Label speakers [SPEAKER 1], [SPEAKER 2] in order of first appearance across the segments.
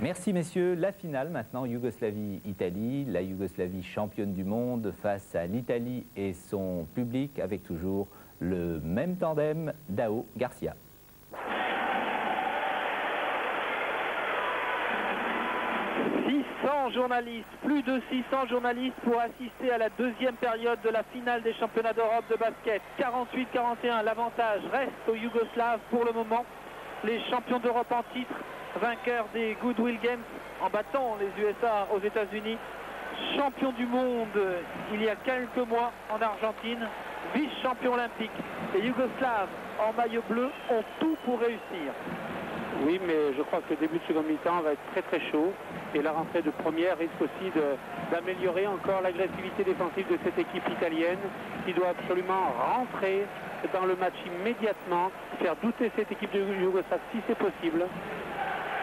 [SPEAKER 1] Merci messieurs. La finale maintenant, Yougoslavie-Italie. La Yougoslavie championne du monde face à l'Italie et son public avec toujours le même tandem, Dao Garcia.
[SPEAKER 2] Journalistes, plus de 600 journalistes pour assister à la deuxième période de la finale des championnats d'Europe de basket. 48-41, l'avantage reste aux Yougoslaves pour le moment. Les champions d'Europe en titre, vainqueurs des Goodwill Games en battant les USA aux États-Unis. Champions du monde il y a quelques mois en Argentine, vice-champion olympique. Les Yougoslaves en maillot bleu ont tout pour réussir.
[SPEAKER 3] Oui, mais je crois que le début de seconde mi-temps va être très chaud et la rentrée de première risque aussi d'améliorer encore l'agressivité défensive de cette équipe italienne qui doit absolument rentrer dans le match immédiatement, faire douter cette équipe de Yougoslave si c'est possible.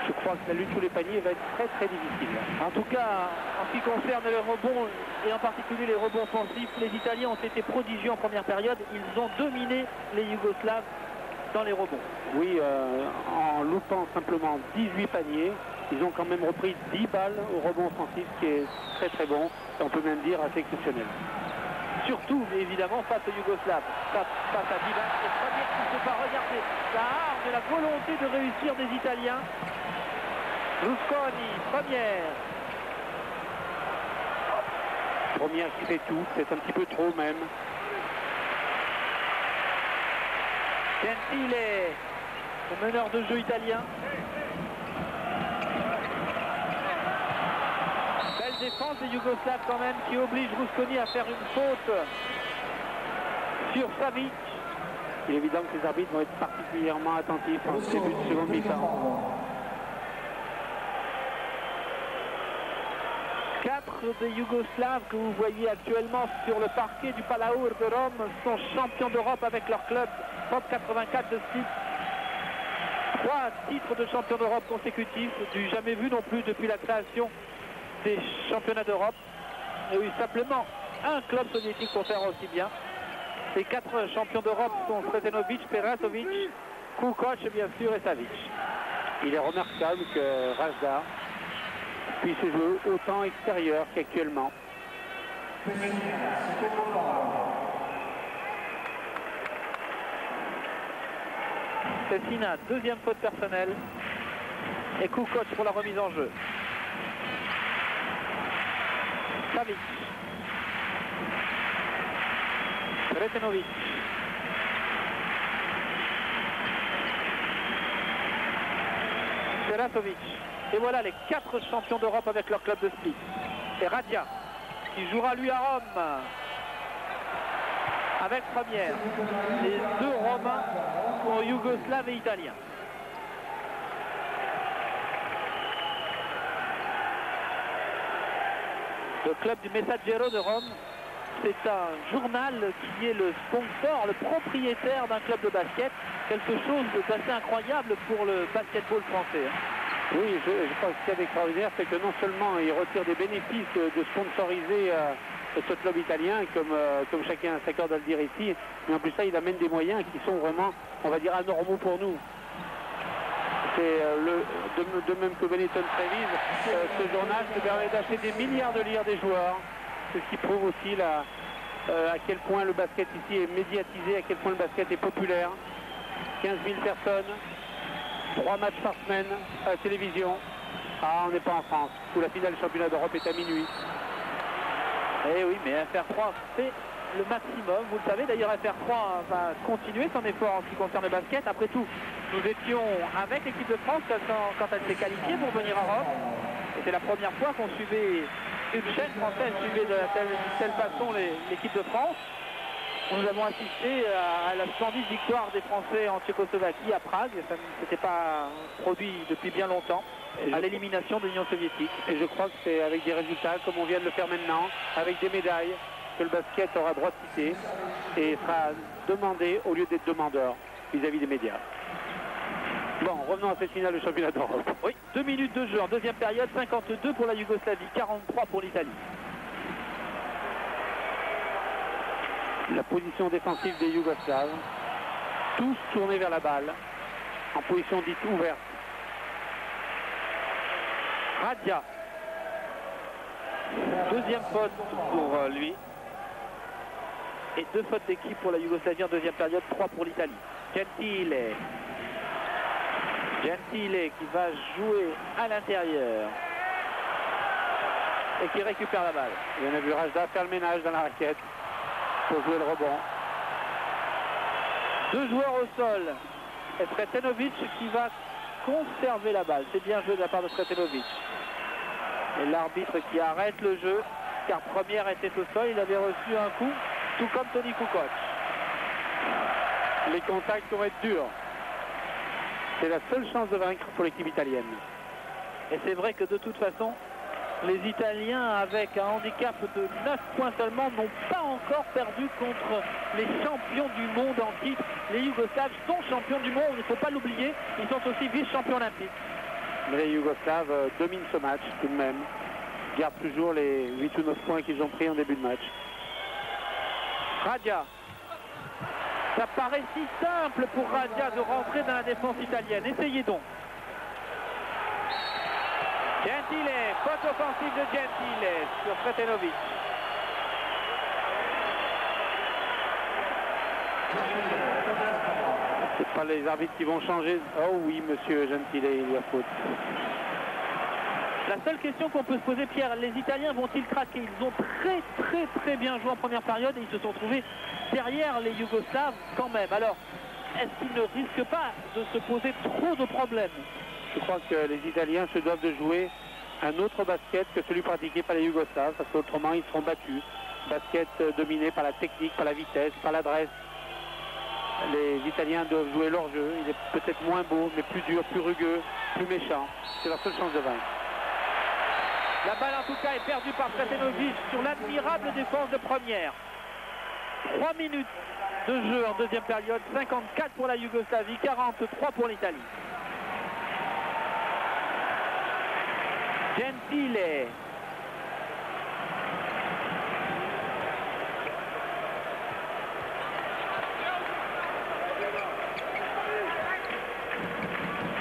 [SPEAKER 3] Je crois que la lutte sous les paniers va être très difficile.
[SPEAKER 2] En tout cas, en ce qui concerne les rebonds et en particulier les rebonds offensifs, les Italiens ont été prodigieux en première période. Ils ont dominé les Yougoslaves dans les rebonds.
[SPEAKER 3] Oui, en loupant simplement 18 paniers, ils ont quand même repris 10 balles au rebond offensif, qui est très bon, et on peut même dire assez exceptionnel.
[SPEAKER 2] Surtout, évidemment, face aux Yougoslaves, face à Divan, et première qui ne peut pas regarder la hargne et la volonté de réussir des Italiens. Rusconi, première.
[SPEAKER 3] Première qui fait tout, c'est un petit peu trop même.
[SPEAKER 2] Gentile, le meneur de jeu italien. Belle défense des Yougoslaves quand même qui oblige Rusconi à faire une faute sur Savic.
[SPEAKER 3] Il est évident que les arbitres vont être particulièrement attentifs en début de seconde mi-temps.
[SPEAKER 2] 4 des Yougoslaves que vous voyez actuellement sur le parquet du Palaur de Rome sont champions d'Europe avec leur club Pop 84 de Split. 3 titres de champion d'Europe consécutifs, du jamais vu non plus depuis la création des championnats d'Europe. Il y a eu simplement un club soviétique pour faire aussi bien. Les 4 champions d'Europe sont Sretenovic, Perasovic, Kukoc bien sûr et Savic.
[SPEAKER 3] Il est remarquable que Razda puisse jouer autant extérieur qu'actuellement.
[SPEAKER 2] Cessina, deuxième faute personnelle. Et Kukoc pour la remise en jeu. Savic. Sretenovic. Perasovic. Et voilà les 4 champions d'Europe avec leur club de Split. Et Radia, qui jouera lui à Rome. Avec première. Les 2 Romains pour Yougoslaves et Italiens. Le club du Messaggero de Rome, c'est un journal qui est le sponsor, le propriétaire d'un club de basket. Quelque chose d'assez incroyable pour le basketball français.
[SPEAKER 3] Oui, je crois que ce qui est extraordinaire, c'est que non seulement il retire des bénéfices de sponsoriser ce club italien, comme chacun s'accorde à le dire ici, mais en plus ça, il amène des moyens qui sont vraiment, on va dire, anormaux pour nous. C'est de même que Benetton Treviso, ce journal se permet d'acheter des milliards de lire des joueurs. C'est ce qui prouve aussi à quel point le basket ici est médiatisé, à quel point le basket est populaire. 15 000 personnes, 3 matchs par semaine à la télévision. Ah, on n'est pas en France, où la finale du championnat d'Europe est à minuit.
[SPEAKER 2] Eh oui, mais FR3 fait le maximum. Vous le savez, d'ailleurs, FR3 va continuer son effort en ce qui concerne le basket. Après tout, nous étions avec l'équipe de France quand elle s'est qualifiée pour venir à Rome. Et c'est la première fois qu'on suivait, une chaîne française suivait de telle façon l'équipe de France. Nous avons assisté à la splendide victoire des Français en Tchécoslovaquie, à Prague. Ça ne s'était pas produit depuis bien longtemps, à l'élimination de l'Union soviétique.
[SPEAKER 3] Et je crois que c'est avec des résultats, comme on vient de le faire maintenant, avec des médailles, que le basket aura droit de citer et sera demandé au lieu d'être demandeur vis-à-vis des médias. Bon, revenons à cette finale du championnat d'Europe.
[SPEAKER 2] Oui, 2 minutes de jeu en deuxième période, 52 pour la Yougoslavie, 43 pour l'Italie.
[SPEAKER 3] La position défensive des Yougoslaves, tous tournés vers la balle, en position dite ouverte.
[SPEAKER 2] Radja. Deuxième faute pour lui. Et 2 fautes d'équipe pour la Yougoslavie en deuxième période, 3 pour l'Italie. Gentile. Gentile qui va jouer à l'intérieur. Et qui récupère la balle.
[SPEAKER 3] Et on a vu Radja faire le ménage dans la raquette pour jouer le rebond.
[SPEAKER 2] 2 joueurs au sol. Et Sretenovic qui va conserver la balle. C'est bien joué de la part de Sretenovic. Et l'arbitre qui arrête le jeu, car Première était au sol, il avait reçu un coup, tout comme Toni Kukoc.
[SPEAKER 3] Les contacts vont être durs. C'est la seule chance de vaincre pour l'équipe italienne.
[SPEAKER 2] Et c'est vrai que de toute façon, les Italiens, avec un handicap de 9 points seulement, n'ont pas encore perdu contre les champions du monde en titre. Les Yougoslaves sont champions du monde, il ne faut pas l'oublier. Ils sont aussi vice-champions olympiques.
[SPEAKER 3] Mais les Yougoslaves dominent ce match tout de même. Ils gardent toujours les 8 ou 9 points qu'ils ont pris en début de match.
[SPEAKER 2] Radja. Ça paraît si simple pour Radja de rentrer dans la défense italienne. Essayez donc. Gentile, faute offensive de Gentile sur Sretenovic.
[SPEAKER 3] C'est pas les arbitres qui vont changer. Oh oui, monsieur Gentile, il y a faute.
[SPEAKER 2] La seule question qu'on peut se poser, Pierre, les Italiens vont-ils craquer? Ils ont très bien joué en première période et ils se sont trouvés derrière les Yougoslaves quand même. Alors, est-ce qu'ils ne risquent pas de se poser trop de problèmes?
[SPEAKER 3] Je crois que les Italiens se doivent de jouer un autre basket que celui pratiqué par les Yougoslaves, parce qu'autrement ils seront battus. Basket dominé par la technique, par la vitesse, par l'adresse. Les Italiens doivent jouer leur jeu. Il est peut-être moins beau, mais plus dur, plus rugueux, plus méchant. C'est leur seule chance de vaincre.
[SPEAKER 2] La balle en tout cas est perdue par Sretenovic sur l'admirable défense de Première. 3 minutes de jeu en deuxième période, 54 pour la Yougoslavie, 43 pour l'Italie. Gentile.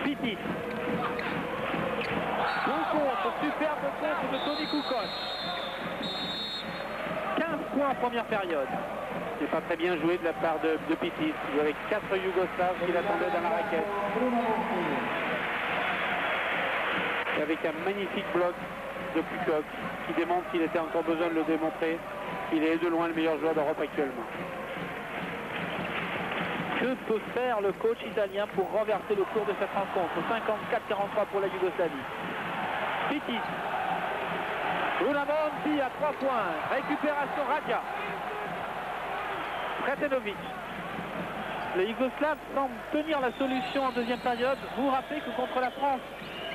[SPEAKER 2] Pitis. Bon contre, superbe contre de Toni Kukoc. 15 points en première période.
[SPEAKER 3] C'est pas très bien joué de la part de Pitis. Il y avait 4 Yougoslaves qui l'attendaient dans la raquette. Et avec un magnifique bloc de Kukoc qui démontre qu'il était encore besoin de le démontrer. Il est de loin le meilleur joueur d'Europe actuellement.
[SPEAKER 2] Que peut faire le coach italien pour renverser le cours de cette rencontre? 54-43 pour la Yougoslavie. Pitis. Runamonti à 3 points. Récupération Radja. Sretenovic. Les Yougoslaves semblent tenir la solution en deuxième période. Vous vous rappelez que contre la France,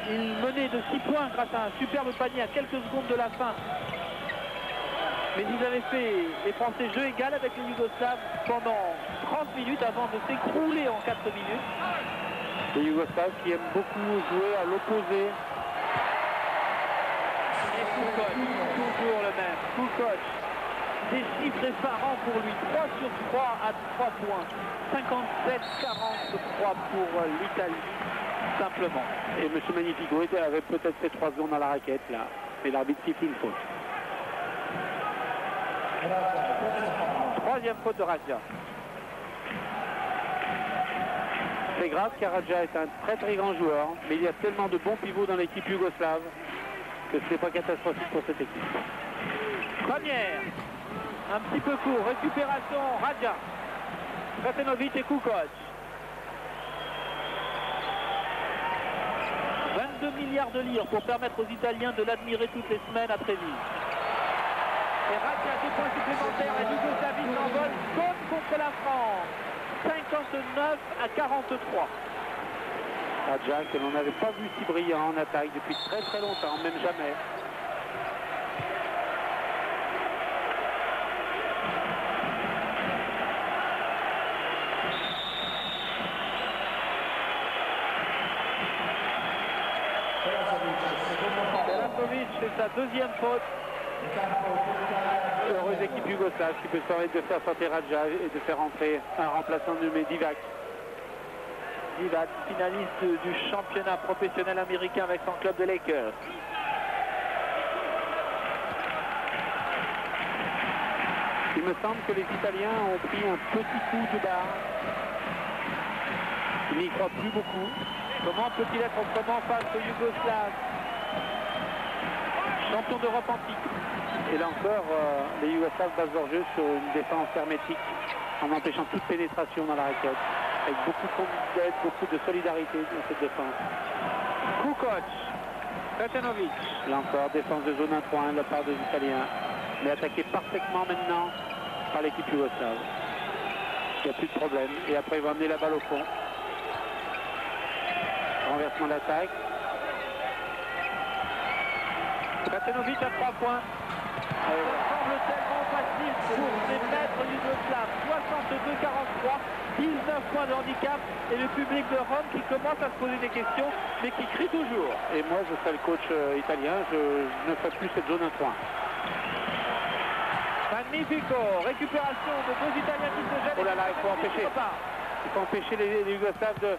[SPEAKER 2] ils menaient de 6 points grâce à un superbe panier à quelques secondes de la fin. Mais ils avaient fait, les Français, jeu égal avec les Yougoslaves pendant 30 minutes avant de s'écrouler en 4 minutes.
[SPEAKER 3] Les Yougoslaves qui aiment beaucoup jouer à l'opposé.
[SPEAKER 2] Et Kukoc, toujours le même. Kukoc, des chiffres effarants pour lui. 3 sur 3 à 3 points. 57-43 pour l'Italie, simplement.
[SPEAKER 3] Et M. Magnifico avait peut-être fait 3 secondes dans la raquette, là. Mais l'arbitre siffle une faute.
[SPEAKER 2] Troisième faute de Radja.
[SPEAKER 3] C'est grave car Radja est un très grand joueur, mais il y a tellement de bons pivots dans l'équipe yougoslave que ce n'est pas catastrophique pour cette équipe.
[SPEAKER 2] Première, un petit peu court, récupération, Radja. Sretenovic et Kukoc. 22 milliards de lire pour permettre aux Italiens de l'admirer toutes les semaines à Trévise. Et Radja, 2 points supplémentaires, la Yougoslavie s'envole comme contre la France. 59 à 43.
[SPEAKER 3] Radja que l'on n'avait pas vu si brillant en attaque depuis très longtemps, même jamais.
[SPEAKER 2] Sretenovic, c'est sa deuxième faute.
[SPEAKER 3] Heureuse équipe yougoslave qui peut se permettre de faire sortir Radja et de faire entrer un remplaçant nommé Divac.
[SPEAKER 2] Divac, finaliste du championnat professionnel américain avec son club de Lakers.
[SPEAKER 3] Il me semble que les Italiens ont pris un petit coup de barre. Ils n'y croient plus beaucoup.
[SPEAKER 2] Comment peut-il être autrement face aux Yougoslaves? Champion d'Europe en titre.
[SPEAKER 3] Et là encore, les Yougoslaves basent leur jeu sur une défense hermétique en empêchant toute pénétration dans la raquette. Avec beaucoup d'aide, beaucoup de solidarité dans cette défense.
[SPEAKER 2] Kukoc, Kretenovic.
[SPEAKER 3] Là encore, défense de zone 1-3-1 de la part des Italiens. Mais attaqué parfaitement maintenant par l'équipe yougoslave. Il n'y a plus de problème. Et après, il va amener la balle au fond. Renversement d'attaque.
[SPEAKER 2] Kretenovic à 3 points. Ça semble tellement facile pour les maîtres yougoslaves. 62-43, 19 points de handicap. Et le public de Rome qui commence à se poser des questions, mais qui crie toujours.
[SPEAKER 3] Et moi, je serais le coach italien. Je ne ferai plus cette zone 1-3-1.
[SPEAKER 2] Magnifico, récupération de deux Italiens qui se jettent.
[SPEAKER 3] Oh là là, il faut empêcher. Il faut empêcher les Yougoslaves de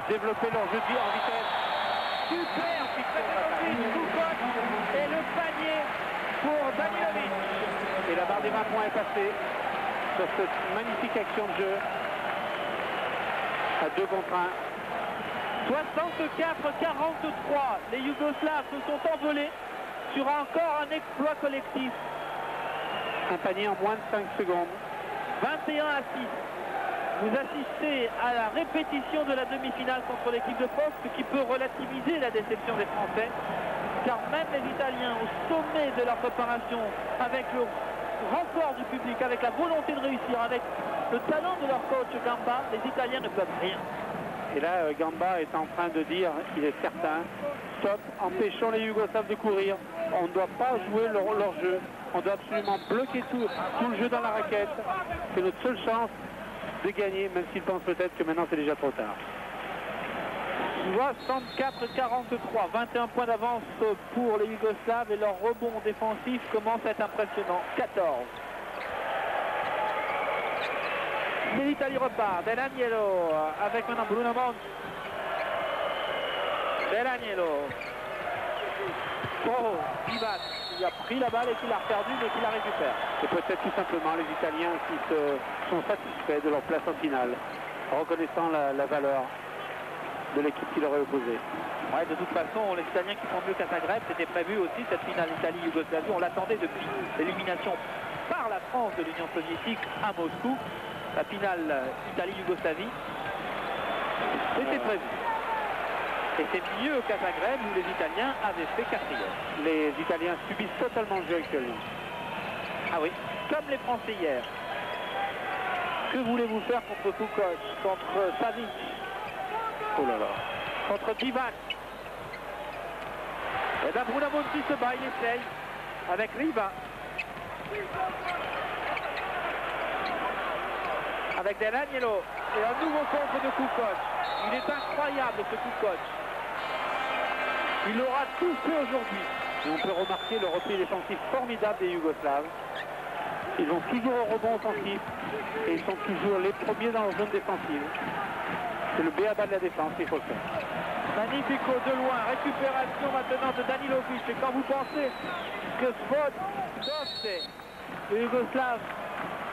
[SPEAKER 3] développer leur jeu en vitesse.
[SPEAKER 2] Super, Kukoc et le panier pour Danilovic.
[SPEAKER 3] Et la barre des 20 points est passée sur cette magnifique action de jeu à 2 contre 1.
[SPEAKER 2] 64-43, les Yougoslaves se sont envolés sur encore un exploit collectif.
[SPEAKER 3] Un panier en moins de 5 secondes.
[SPEAKER 2] 21-6. Vous assistez à la répétition de la demi-finale contre l'équipe de France, ce qui peut relativiser la déception des Français. Car même les Italiens, au sommet de leur préparation, avec le renfort du public, avec la volonté de réussir, avec le talent de leur coach Gamba, les Italiens ne peuvent rien.
[SPEAKER 3] Et là, Gamba est en train de dire, il est certain, stop, empêchons les Yougoslaves de courir. On ne doit pas jouer leur jeu. On doit absolument bloquer tout le jeu dans la raquette. C'est notre seule chance de gagner, même s'ils pensent peut-être que maintenant c'est déjà trop tard.
[SPEAKER 2] 64-43, 21 points d'avance pour les Yougoslaves et leur rebond défensif commence à être impressionnant. 14. Et l'Italie repart. Del Agnello avec maintenant Bruno Monti. Del Agnello. Oh, Divac, il a pris la balle et qu'il a perdu mais qu'il la récupère.
[SPEAKER 3] C'est peut-être tout simplement les Italiens qui sont satisfaits de leur place en finale, reconnaissant la valeur de l'équipe qui leur est opposée.
[SPEAKER 2] Ouais, de toute façon, les Italiens qui font mieux qu'à Zagreb, c'était prévu aussi cette finale Italie-Yougoslavie. On l'attendait depuis l'élimination par la France de l'Union soviétique à Moscou. La finale Italie-Yougoslavie, c'était prévu. Et c'est mieux qu'à Zagreb où les Italiens avaient fait 4e.
[SPEAKER 3] Les Italiens subissent totalement le jeu actuellement.
[SPEAKER 2] Ah oui, comme les Français hier. Que voulez-vous faire contre Kukoc, contre Savic?
[SPEAKER 3] Oh là là.
[SPEAKER 2] Contre Divac. Et bien Bruno Monti se bat, il essaye avec Riva. Avec Del Agnello. Et un nouveau contre de Kukoc. Il est incroyable ce Kukoc. Il aura tout fait aujourd'hui.
[SPEAKER 3] Et on peut remarquer le repli défensif formidable des Yougoslaves. Ils vont toujours au rebond offensif et ils sont toujours les premiers dans leur zone défensive. C'est le b.a.-ba de la défense, il faut le faire.
[SPEAKER 2] Magnifico de loin, récupération maintenant de Danilovic. Et quand vous pensez que Svod Dovce, le Yougoslave,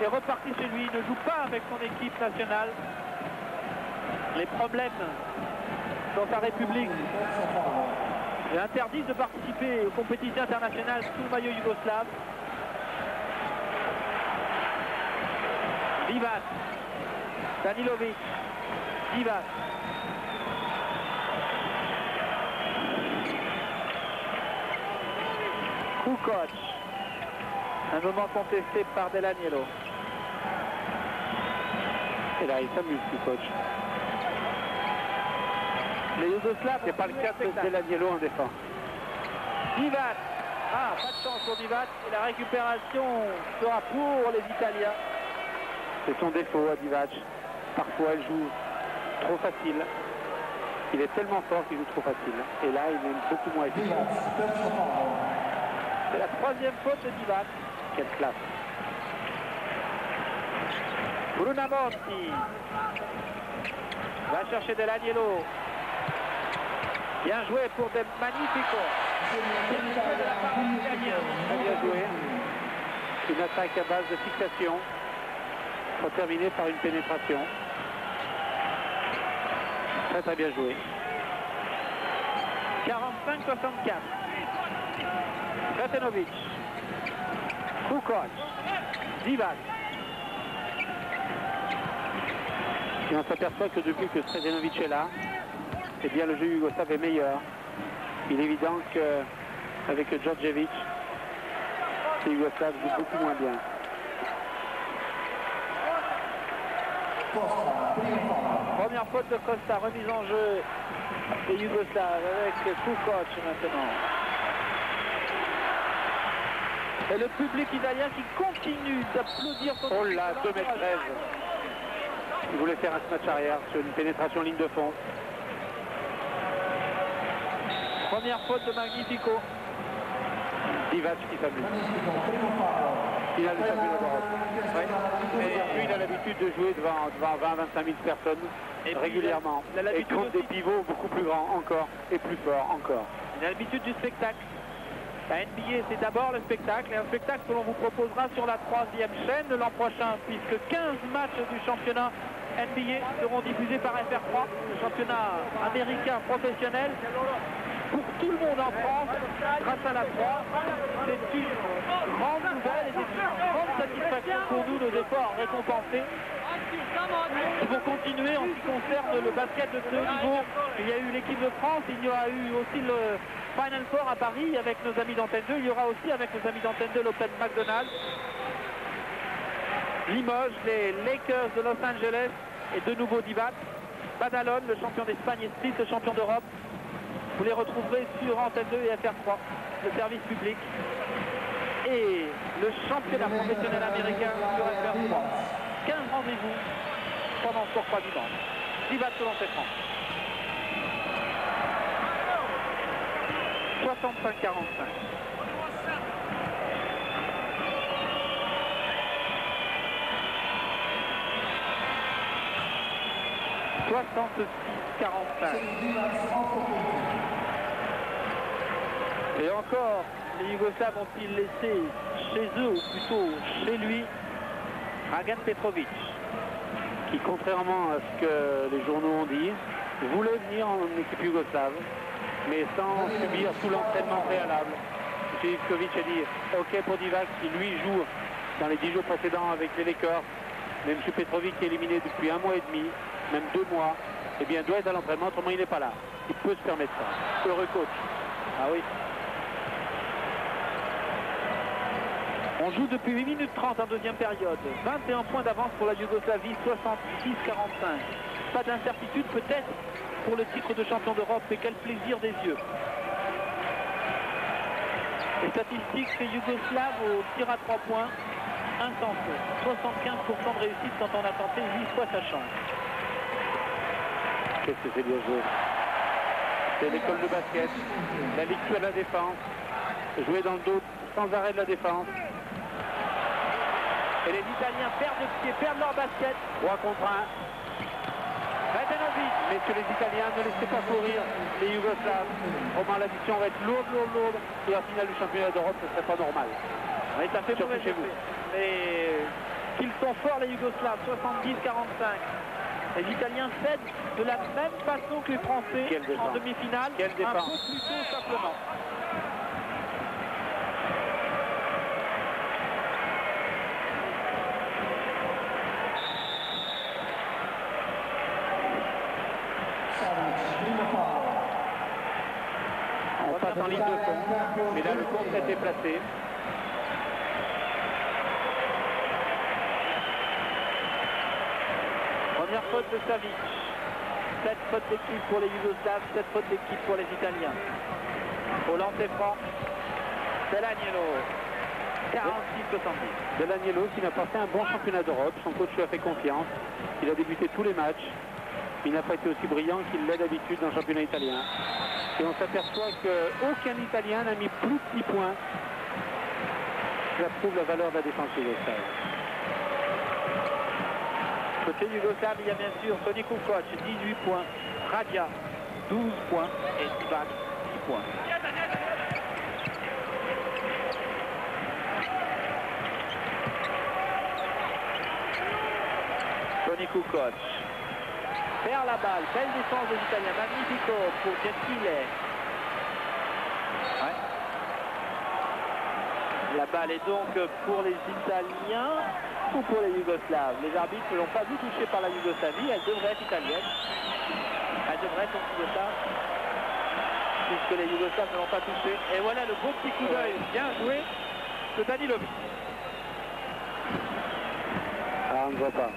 [SPEAKER 2] est reparti chez lui, il ne joue pas avec son équipe nationale. Les problèmes dans sa république interdisent de participer aux compétitions internationales sous le maillot yougoslave. Divac, Danilovic, Divac. Kukoc. Un moment contesté par Del Agnello.
[SPEAKER 3] Et là, il s'amuse, Kukoc.
[SPEAKER 2] Les Yougoslaves,
[SPEAKER 3] c'est pas le cas de Del Agnello en défense.
[SPEAKER 2] Divac. Ah, pas de chance pour Divac. Et la récupération sera pour les Italiens.
[SPEAKER 3] C'est son défaut à Divac. Parfois, il joue trop facile. Il est tellement fort qu'il joue trop facile. Et là, il est beaucoup moins efficace.
[SPEAKER 2] C'est la 3e faute de Divac.
[SPEAKER 3] Quelle classe.
[SPEAKER 2] Bruno Monti va chercher Del Agnello. Bien joué pour Magnifico.
[SPEAKER 3] Bien joué. Une attaque à base de fixation pour terminer par une pénétration. Très très bien joué.
[SPEAKER 2] 45-64. Sretenovic. Kukoc. Divac.
[SPEAKER 3] Et on s'aperçoit que depuis que Sretenovic est là, eh bien le jeu yougoslave est meilleur. Il est évident qu'avec Djordjevic, les Yougoslaves jouent beaucoup moins bien.
[SPEAKER 2] Première faute de Costa, remise en jeu des Yougoslaves avec Kukoc maintenant. Et le public italien qui continue d'applaudir son...
[SPEAKER 3] Oh là, 2,13 m. Il voulait faire un smash arrière sur une pénétration ligne de fond.
[SPEAKER 2] Première faute de Magnifico.
[SPEAKER 3] Divac qui s'amuse. Il a le championnat d'Europe. Mais lui, il a l'habitude de jouer devant 20-25 000 personnes régulièrement. Et contre des pivots beaucoup plus grands encore et plus forts encore.
[SPEAKER 2] Il a l'habitude du spectacle. La NBA, c'est d'abord le spectacle, et un spectacle que l'on vous proposera sur la 3e chaîne l'an prochain, puisque 15 matchs du championnat NBA seront diffusés par FR3, le championnat américain professionnel, pour tout le monde en France, grâce à la 3. C'est une grande nouvelle et c'est une grande satisfaction pour nous, nos efforts récompensés, qui vont continuer en ce qui concerne le basket de ce haut niveau. Il y a eu l'équipe de France, il y aura eu aussi le Final Four à Paris avec nos amis d'Antenne 2, il y aura aussi avec nos amis d'Antenne 2 l'Open McDonald's, Limoges, les Lakers de Los Angeles et de nouveau Divac, Badalone, le champion d'Espagne, et Split, le champion d'Europe. Vous les retrouverez sur Antenne 2 et FR3, le service public, et le championnat professionnel américain sur FR3. 15 rendez-vous pendant ce Sport 3 dimanche. Divac selon ses francs. 65-45. Et encore, les Yougoslaves ont-ils laissé chez eux, ou plutôt chez lui, Dragan Petrovic, qui, contrairement à ce que les journaux ont dit, voulait venir en équipe yougoslave, mais sans subir tout l'entraînement préalable. M. Ivkovic a dit OK pour Divac, qui lui joue dans les 10 jours précédents avec les Lakers, mais M. Petrovic est éliminé depuis 1 mois et demi, même 2 mois, eh bien doit être à l'entraînement, autrement il n'est pas là. Il peut se permettre ça. Heureux coach. Ah oui. On joue depuis 8 minutes 30 en deuxième période. 21 points d'avance pour la Yougoslavie, 66-45. Pas d'incertitude peut-être pour le titre de champion d'Europe, et quel plaisir des yeux. Les statistiques yougoslaves au tir à 3 points, insensées. 75% de réussite quand on a tenté 8 fois sa chance.
[SPEAKER 3] Qu'est-ce que c'est bien joué. C'est l'école de basket, la lecture de la défense, jouer dans le dos sans arrêt de la défense.
[SPEAKER 2] Et les Italiens perdent le pied, perdent leur basket.
[SPEAKER 3] 3 contre 1.
[SPEAKER 2] Sretenovic.
[SPEAKER 3] Messieurs les Italiens, ne laissez pas courir les Yougoslaves. Autrement l'addition va être lourde. Et en finale du championnat d'Europe, ce ne serait pas normal.
[SPEAKER 2] Oui, ça fait
[SPEAKER 3] surtout chez vous.
[SPEAKER 2] Mais qu'ils sont forts les Yougoslaves, 70-45. Les Italiens cèdent de la même façon que les Français en demi-finale.
[SPEAKER 3] Quelle défense.
[SPEAKER 2] Un peu plus tôt simplement.
[SPEAKER 3] On passe en ligne de fond, mais là le contre était placé.
[SPEAKER 2] Première faute de Savic. 7 fautes d'équipe pour les Yougoslaves, 7 fautes d'équipe pour les Italiens. Au lancer franc, Delaniello. 46-70.
[SPEAKER 3] Delaniello qui n'a pas fait un bon championnat d'Europe. Son coach lui a fait confiance. Il a débuté tous les matchs. Il n'a pas été aussi brillant qu'il l'est d'habitude dans le championnat italien. Et on s'aperçoit qu'aucun Italien n'a mis plus de 10 points. Cela prouve la valeur de la défense yougoslave.
[SPEAKER 2] Côté yougoslave, il y a bien sûr Toni Kukoc, 18 points. Radia, 12 points. Et Divac, 10 points. Kukoc perd la balle, belle défense des Italiens, Magnifico pour Gentile. Ouais. La balle est donc pour les Italiens ou pour les Yougoslaves. Les arbitres ne l'ont pas vu toucher par la Yougoslavie, elle devrait être italienne. Elle devrait être yougoslave, puisque les Yougoslaves ne l'ont pas touché. Et voilà le beau petit coup d'œil bien joué de Danilovic.
[SPEAKER 3] Ah, on ne voit pas.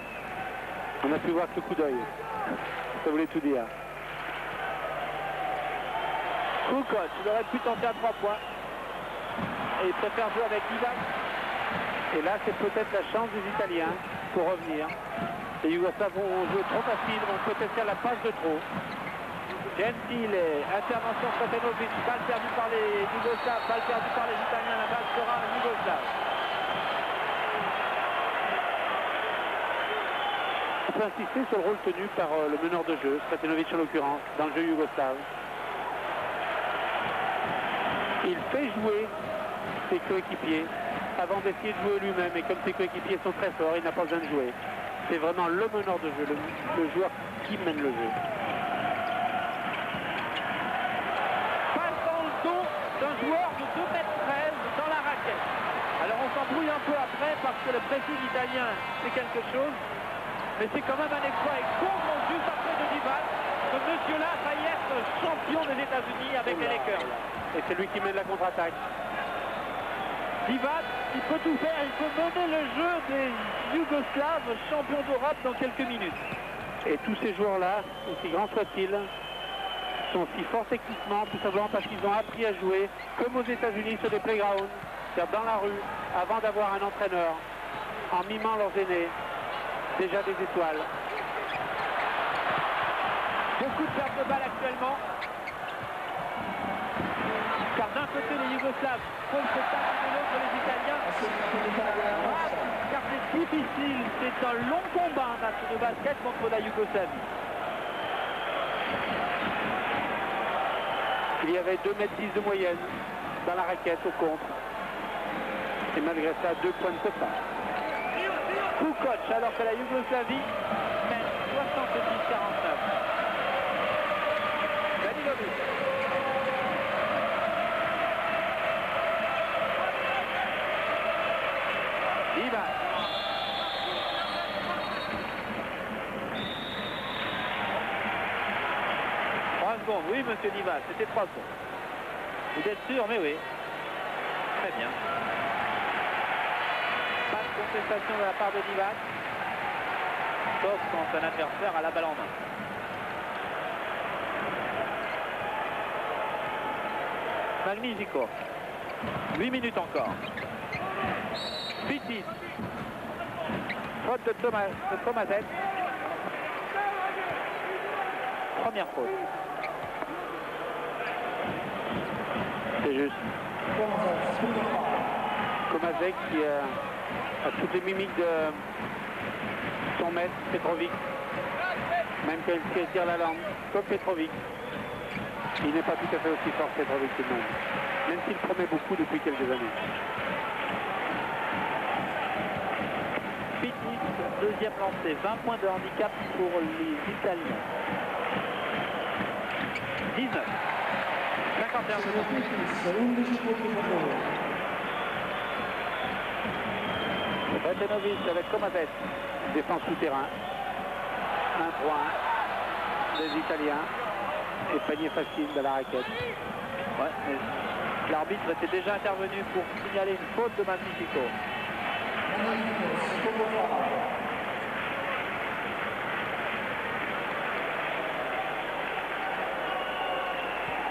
[SPEAKER 3] On a pu voir que le coup d'œil. Ça voulait tout dire.
[SPEAKER 2] Kukoc, il aurait pu tenter à 3 points. Et il préfère jouer avec Divac.
[SPEAKER 3] Et là, c'est peut-être la chance des Italiens pour revenir. Les Yougoslaves ont joué trop facile, vont peut-être faire la passe de trop.
[SPEAKER 2] Gentile, intervention Sretenovic, balle perdue par les Yougoslaves, balle perdue par les Italiens, la balle sera Yougoslave.
[SPEAKER 3] On peut insister sur le rôle tenu par le meneur de jeu, Sretenovic en l'occurrence, dans le jeu yougoslave. Il fait jouer ses coéquipiers avant d'essayer de jouer lui-même, et comme ses coéquipiers sont très forts, il n'a pas besoin de jouer. C'est vraiment le meneur de jeu, le joueur qui mène le jeu.
[SPEAKER 2] Passe dans le dos d'un joueur de 2,13 m dans la raquette. Alors on s'embrouille un peu après parce que le pressing italien c'est quelque chose, mais c'est quand même un exploit, et contre juste après de Divac, ce monsieur-là a failli être champion des États-Unis avec les Lakers.
[SPEAKER 3] Et c'est lui qui mène la contre-attaque.
[SPEAKER 2] Divac, il peut tout faire, il peut mener le jeu des Yougoslaves champions d'Europe dans quelques minutes.
[SPEAKER 3] Et tous ces joueurs-là, aussi grands soient-ils, sont si forts techniquement, tout simplement parce qu'ils ont appris à jouer comme aux États-Unis sur des playgrounds, c'est-à-dire dans la rue, avant d'avoir un entraîneur, en mimant leurs aînés, déjà des étoiles.
[SPEAKER 2] Beaucoup de pertes de balles actuellement. Car d'un côté les Yougoslaves font le spectacle, de l'autre les Italiens. Car c'est difficile, c'est un long combat, un match de basket contre la Yougoslavie.
[SPEAKER 3] Il y avait 2,10 m de moyenne dans la raquette au contre. Et malgré ça, 2 points de quota.
[SPEAKER 2] Kukoc, alors que la Yougoslavie mène 70-49. Danilovic. Divac. Secondes, oui monsieur Divac, c'était 3 secondes. Vous êtes sûr? Mais oui. Très bien. Pas de contestation de la part de Divac, sauf quand un adversaire a la balle en main. Magnifico. 8 minutes encore. Petit. Faute de Tomasek. Première faute.
[SPEAKER 3] C'est juste. Tomasek qui a toutes les mimiques de son maître, Petrovic. Même quand il tire la langue, comme Petrovic. Il n'est pas tout à fait aussi fort que Petrovic tout de même s'il promet beaucoup depuis quelques années.
[SPEAKER 2] Petit, deuxième lancé, 20 points de handicap pour les Italiens. 19. 51 secondes. Sretenovic avec Tomasek.
[SPEAKER 3] Défense souterrain. 1-3-1 des Italiens. Et panier facile de la raquette.
[SPEAKER 2] Ouais, mais l'arbitre était déjà intervenu pour signaler une faute de Magnifico.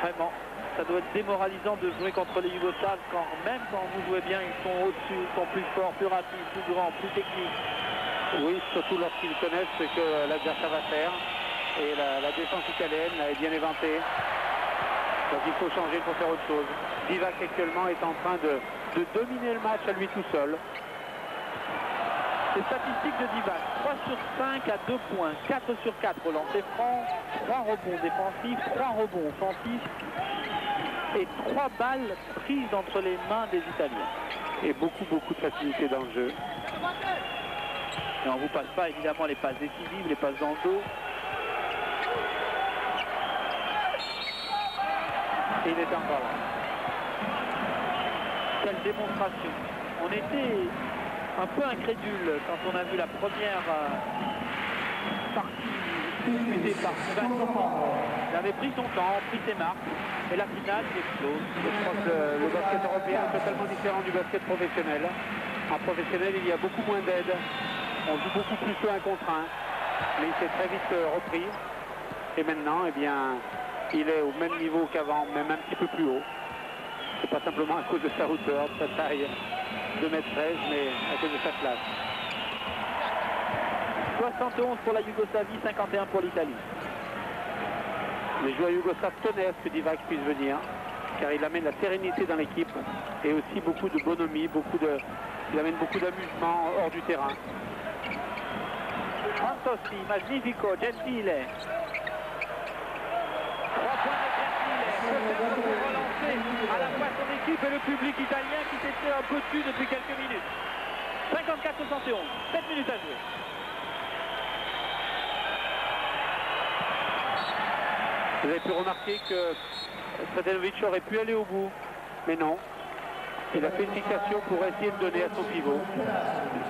[SPEAKER 2] Vraiment, ça doit être démoralisant de jouer contre les Yougoslaves quand même quand vous jouez bien, ils sont au-dessus, ils sont plus forts, plus rapides, plus grands, plus techniques.
[SPEAKER 3] Oui, surtout lorsqu'ils connaissent ce que l'adversaire va faire. Et la défense italienne est bien éventée. Donc il faut changer pour faire autre chose. Divac actuellement est en train de dominer le match à lui tout seul.
[SPEAKER 2] Les statistiques de Divac, 3 sur 5 à 2 points, 4 sur 4 au lancer franc, 3 rebonds défensifs, 3 rebonds offensifs et 3 balles prises entre les mains des Italiens.
[SPEAKER 3] Et beaucoup de facilité dans le jeu.
[SPEAKER 2] Et on ne vous passe pas évidemment les passes décisives, les passes dans le dos. Et il est encore là. Quelle démonstration. On était un peu incrédule quand on a vu la première partie disputée par Vincent. Il avait pris son temps, pris ses marques. Et la finale, il explose.
[SPEAKER 3] Je crois que le basket européen est totalement différent du basket professionnel. En professionnel, il y a beaucoup moins d'aide. On joue beaucoup plus le 1 contre 1. Mais il s'est très vite repris. Et maintenant, eh bien, il est au même niveau qu'avant, même un petit peu plus haut. C'est pas simplement à cause de sa hauteur, de sa taille, 2,13 m, mais à cause de sa classe.
[SPEAKER 2] 71 pour la Yougoslavie, 51 pour l'Italie.
[SPEAKER 3] Les joueurs yougoslaves tenaient à ce que Divac puisse venir, car il amène la sérénité dans l'équipe et aussi beaucoup de bonhomie, il amène beaucoup d'amusement hors du terrain.
[SPEAKER 2] Fantozzi, magnifico, Gentile. 3 points de Gentile, peut-être pour relancer à la fois son équipe et le public italien qui s'était un peu tu depuis quelques minutes. 54-71, 7 minutes à jouer.
[SPEAKER 3] Vous avez pu remarquer que Sretenovic aurait pu aller au bout, mais non. Il a fait une fixation pour essayer de donner à son pivot.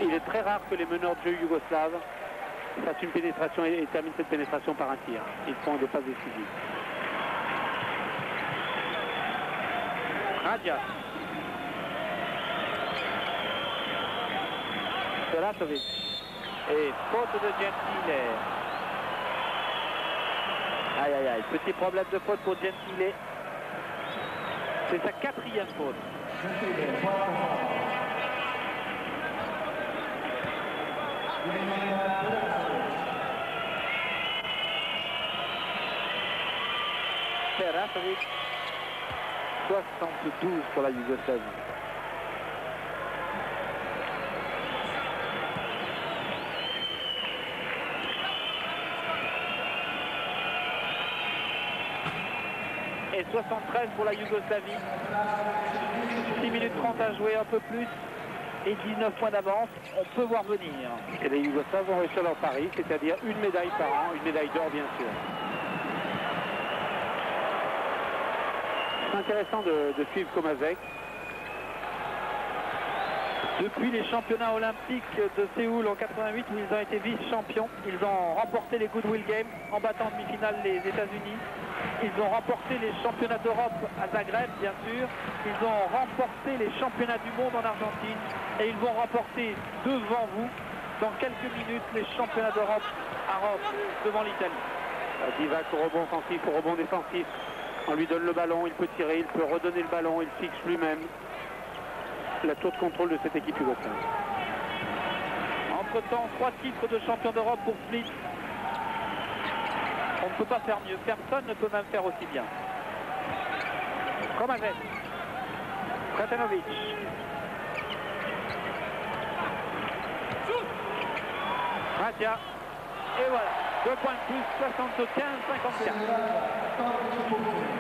[SPEAKER 3] Il est très rare que les meneurs de jeu yougoslaves fassent une pénétration et terminent cette pénétration par un tir. Ils font des passes décisives.
[SPEAKER 2] Radia. Seratovic. Et faute de Gentile. Aïe aïe aïe, petit problème de faute pour Gentile. C'est sa 4e faute. Seratovic. 72 pour la Yougoslavie. Et 73 pour la Yougoslavie. 6 minutes 30 à jouer, un peu plus. Et 19 points d'avance, on peut voir venir.
[SPEAKER 3] Et les Yougoslaves vont réussir leur pari, c'est-à-dire une médaille par an, une médaille d'or bien sûr. C'est intéressant de suivre Komazec.
[SPEAKER 2] Depuis les championnats olympiques de Séoul en 88 où ils ont été vice-champions, ils ont remporté les Goodwill Games en battant en demi-finale les États-Unis. Ils ont remporté les championnats d'Europe à Zagreb, bien sûr. Ils ont remporté les championnats du monde en Argentine. Et ils vont remporter devant vous, dans quelques minutes, les championnats d'Europe à Rome, devant l'Italie.
[SPEAKER 3] Divac au rebond offensif, au rebond défensif. On lui donne le ballon, il peut tirer, il peut redonner le ballon, il fixe lui-même. La tour de contrôle de cette équipe yougoslave.
[SPEAKER 2] Entre-temps, 3 titres de champion d'Europe pour Split. On ne peut pas faire mieux. Personne ne peut même faire aussi bien. Komazec. Sretenovic. Radia. Et voilà. 2 points de plus, 75-54.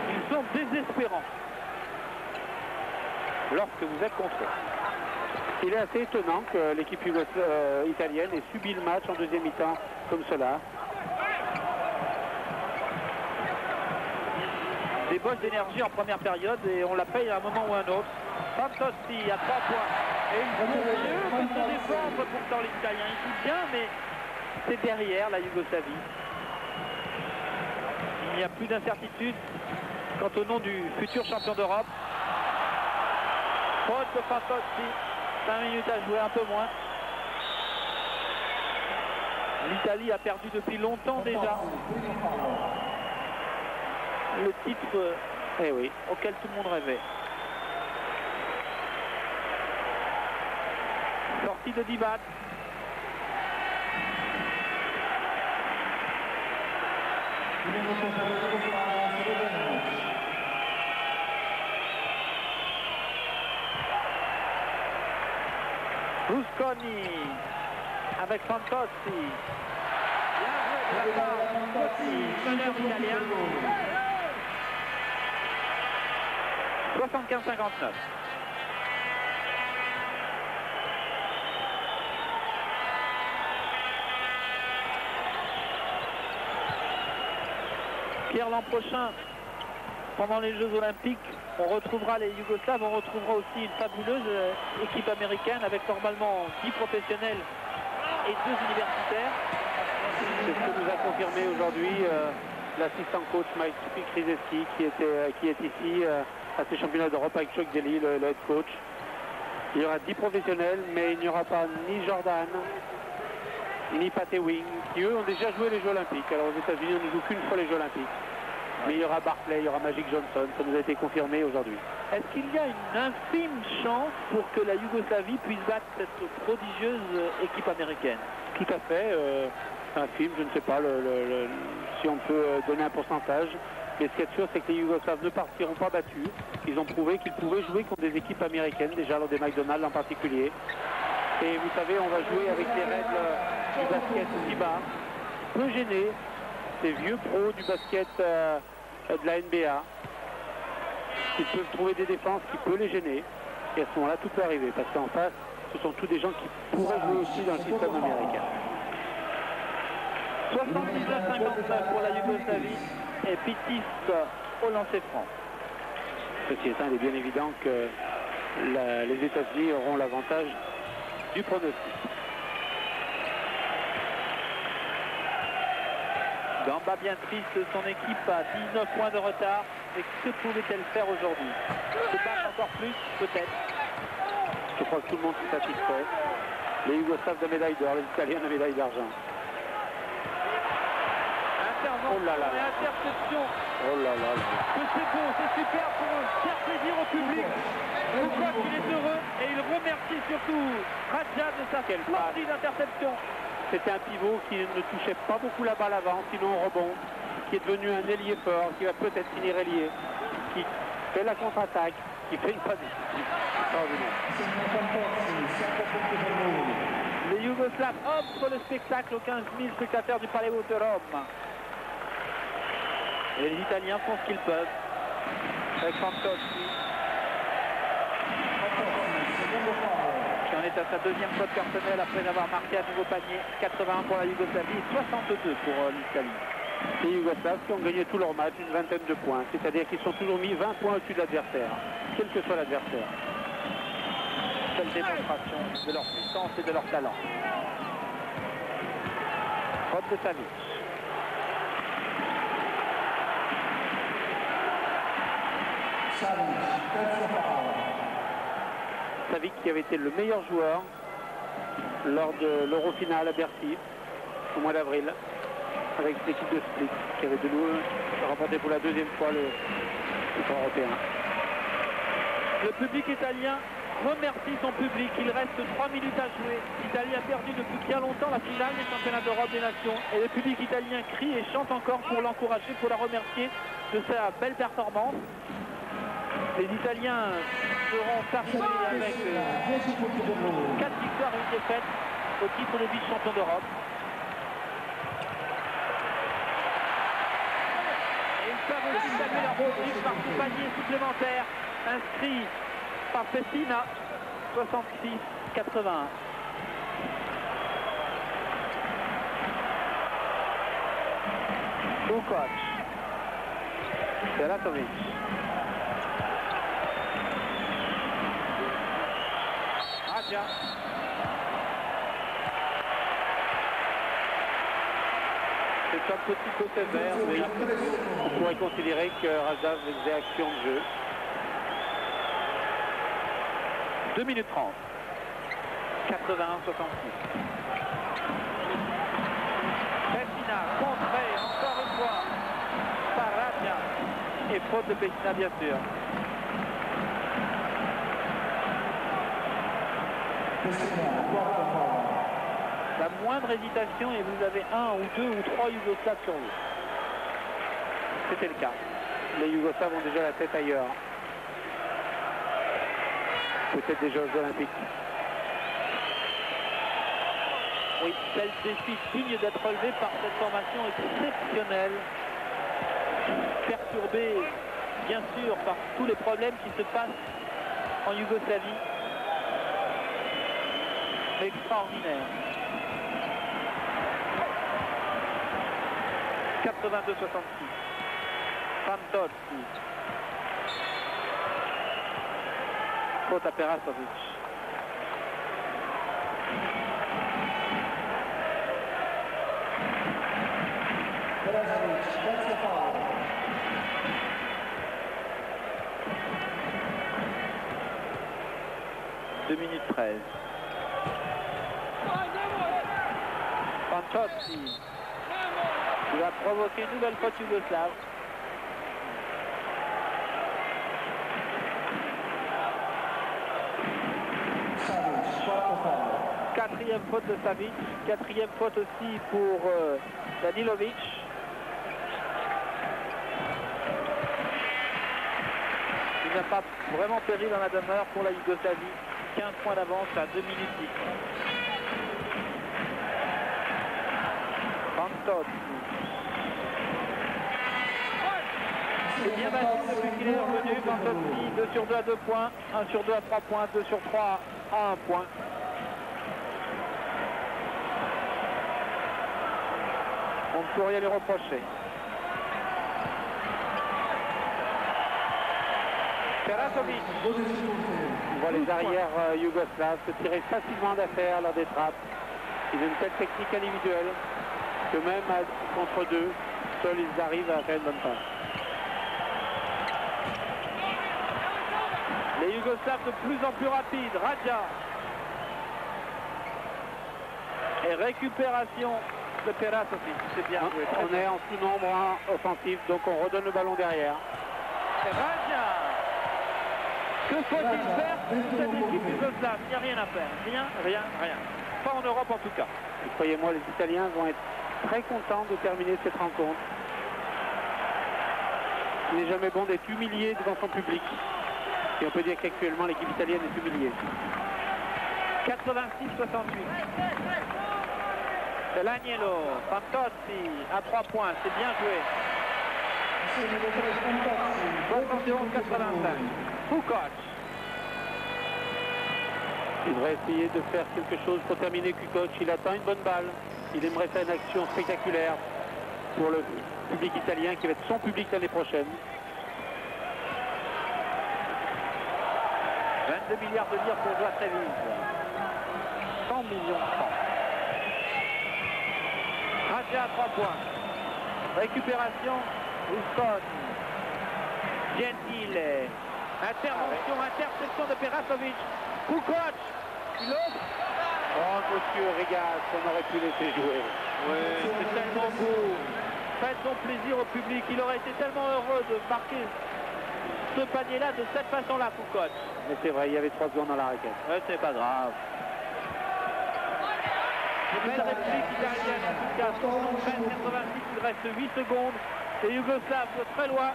[SPEAKER 2] Ils sont désespérants lorsque vous êtes contre eux.
[SPEAKER 3] Il est assez étonnant que l'équipe italienne ait subi le match en deuxième mi-temps comme cela.
[SPEAKER 2] Débauche d'énergie en première période et on la paye à un moment ou à un autre. Fantozzi à 3 points. Et ils jouent mieux que se défendre pourtant les Italiens. Ils jouent bien, mais c'est derrière la Yougoslavie. Il n'y a plus d'incertitude quant au nom du futur champion d'Europe. Faute de Fantozzi. 5 minutes à jouer, un peu moins. L'Italie a perdu depuis longtemps déjà. Le titre auquel tout le monde rêvait. Sortie de Divac. Rusconi avec Fantozzi. Bien joué de la part de Fantozzi, meneur italien. 75-59. Pierre, l'an prochain, pendant les Jeux Olympiques, on retrouvera les Yougoslaves, on retrouvera aussi une fabuleuse équipe américaine avec normalement 10 professionnels et 2 universitaires.
[SPEAKER 3] C'est ce que nous a confirmé aujourd'hui l'assistant coach Mike Krzyzewski qui est ici à ces championnats d'Europe avec Chuck Daly, le head coach. Il y aura 10 professionnels, mais il n'y aura pas ni Jordan, ni Pat Ewing, qui eux ont déjà joué les Jeux Olympiques. Alors aux États-Unis, on ne joue qu'une fois les Jeux Olympiques. Mais il y aura Barclay, il y aura Magic Johnson, ça nous a été confirmé aujourd'hui.
[SPEAKER 2] Est-ce qu'il y a une infime chance pour que la Yougoslavie puisse battre cette prodigieuse équipe américaine?
[SPEAKER 3] Tout à fait. Infime, je ne sais pas si on peut donner un pourcentage. Mais ce qui est sûr, c'est que les Yougoslaves ne partiront pas battus. Ils ont prouvé qu'ils pouvaient jouer contre des équipes américaines, déjà lors des McDonald's en particulier. Et vous savez, on va jouer avec les règles du basket FIBA. Peu gêné, ces vieux pros du basket de la NBA. Ils peuvent trouver des défenses qui peuvent les gêner. Et à ce moment-là, tout peut arriver. Parce qu'en face, ce sont tous des gens qui pourraient jouer aussi dans le système américain.
[SPEAKER 2] 79-59 pour la Yougoslavie et Pittis au lancer franc.
[SPEAKER 3] Ceci étant, il est bien évident que les États-Unis auront l'avantage du pronostic.
[SPEAKER 2] Gamba bien triste, son équipe a 19 points de retard. Mais que pouvait-elle faire aujourd'hui? Se battre encore plus, peut-être.
[SPEAKER 3] Je crois que tout le monde est satisfait. Les Yougoslaves de médaille d'or, les Italiens de médaille d'argent.
[SPEAKER 2] Intervention et interception.
[SPEAKER 3] Oh là là là.
[SPEAKER 2] Que c'est beau, c'est super pour faire plaisir au public. On voit qu'il est heureux et il remercie surtout Radja de sa splendide interception.
[SPEAKER 3] C'était un pivot qui ne touchait pas beaucoup la balle avant, sinon au rebond, qui est devenu un ailier fort, qui va peut-être finir ailier, qui fait la contre-attaque, qui fait une passe extraordinaire.
[SPEAKER 2] Les Yougoslaves offrent le spectacle aux 15 000 spectateurs du Palais de Rome. Et les Italiens font ce qu'ils peuvent. Avec Frankowski. Qui en est à sa deuxième faute personnelle après avoir marqué un nouveau panier. 81 pour la Yougoslavie et 62 pour l'Italie.
[SPEAKER 3] Les Yougoslaves qui ont gagné tous leurs matchs, une vingtaine de points. C'est-à-dire qu'ils sont toujours mis 20 points au-dessus de l'adversaire, quel que soit l'adversaire.
[SPEAKER 2] Seule démonstration de leur puissance et de leur talent. Faute de Savic.
[SPEAKER 3] Savic qui avait été le meilleur joueur lors de l'Euro final à Bercy au mois d'avril avec l'équipe de Split qui avait de nouveau remporté pour la deuxième fois le titre européen.
[SPEAKER 2] Le public italien remercie son public. Il reste 3 minutes à jouer. L'Italie a perdu depuis bien longtemps la finale des championnats d'Europe des Nations. Et le public italien crie et chante encore pour l'encourager, pour la remercier de sa belle performance. Les Italiens seront parvenus avec 4 victoires et une défaite au titre de vice-champion d'Europe. Et ils peuvent aussi saluer leur public par ce panier supplémentaire inscrit par Pessina, 66-81. Kukoc.
[SPEAKER 3] Seratovic.
[SPEAKER 2] Radja.
[SPEAKER 3] C'est un petit peu sévère, mais on pourrait considérer que Radja faisait action de jeu.
[SPEAKER 2] 2 minutes 30. 81-66. Pessina, contré encore une fois par Radja. Et faute de Pessina, bien sûr. La moindre hésitation et vous avez 1 ou 2 ou 3 Yougoslaves sur vous. C'était le cas.
[SPEAKER 3] Les Yougoslaves ont déjà la tête ailleurs. Peut-être des Jeux Olympiques.
[SPEAKER 2] Oui, tel défi digne d'être relevé par cette formation exceptionnelle, perturbée bien sûr par tous les problèmes qui se passent en Yougoslavie. Extraordinaire. 82-66. Fantozzi. Faute à Perasovic. Deux minutes 13. Fantozzi. Il va provoquer une nouvelle faute yougoslave. Quatrième faute de Savic, quatrième faute aussi pour Danilovic. Il n'a pas vraiment péri dans la demeure pour la Yougoslavie. 15 points d'avance à 2 minutes 10. Fantozzi. C'est bien battu depuis qu'il est revenu. Fantozzi, 2 sur 2 à 2 points, 1 sur 2 à 3 points, 2 sur 3 à 1 point. On ne peut rien lui reprocher. Perasovic. On voit les arrières yougoslaves se tirer facilement d'affaire lors des trappes. Ils ont une telle technique individuelle que même contre deux, seuls ils arrivent à faire une bonne passe. Les Yougoslaves de plus en plus rapides. Radja. Et récupération de Perasovic. C'est bien. On est en sous-nombre offensif, donc on redonne le ballon derrière. Et Radja. Que faut-il faire pour cette équipe yougoslave? Il n'y a rien à faire. Rien, rien, rien. Pas en Europe en tout cas. Et croyez-moi, les Italiens vont être très contents de terminer cette rencontre. Il n'est jamais bon d'être humilié devant son public. Et on peut dire qu'actuellement l'équipe italienne est humiliée. 86-68. C'est l'Agnello. Fantozzi à 3 points. C'est bien joué. 71-85. Kukoc. Il devrait essayer de faire quelque chose pour terminer Kukoc. Il attend une bonne balle. Il aimerait faire une action spectaculaire pour le public italien qui va être son public l'année prochaine. 22 milliards de livres pour jouer à Treviso. 100 millions de francs. Radja à 3 points. Récupération. Rusconi. Gentile. Intervention, interception de Perasovic. Kukoc. Oh, monsieur Regas, on aurait pu laisser jouer. Oui, c'est tellement beau. Faites-en plaisir au public. Il aurait été tellement heureux de marquer ce panier-là de cette façon-là, Kukoc. Mais c'est vrai, il y avait 3 secondes dans la raquette. Ouais, c'est pas grave. Belle réplique italienne, en tout cas. 13-86, il reste 8 secondes. Les Yougoslaves de très loin.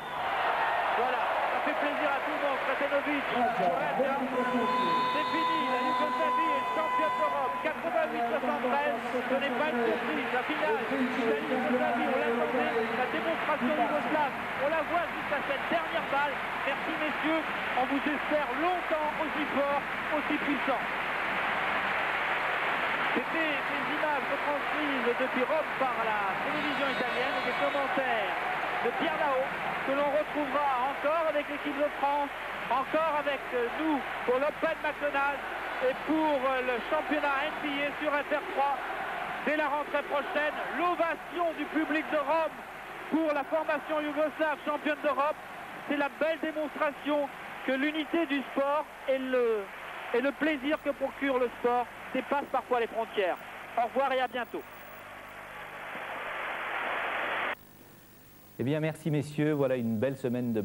[SPEAKER 2] Voilà, ça fait plaisir à tout le monde. Kretenovic, c'est fini. La Yougoslavie est championne d'Europe. 88-73, ce n'est pas une surprise. La finale, Italie-Yougoslavie, on l'attendait. La démonstration yougoslave, on la voit jusqu'à cette dernière balle. Merci messieurs, on vous espère longtemps aussi fort, aussi puissant. C'était des images retransmises depuis Rome par la télévision italienne et des commentaires de Pierre Lao que l'on retrouvera encore avec l'équipe de France, encore avec nous pour l'Open McDonald's et pour le championnat NBA sur FR3 dès la rentrée prochaine. L'ovation du public de Rome pour la formation yougoslave championne d'Europe. C'est la belle démonstration que l'unité du sport et le plaisir que procure le sport dépasse parfois les frontières. Au revoir et à bientôt.
[SPEAKER 1] Eh bien, merci messieurs. Voilà une belle semaine de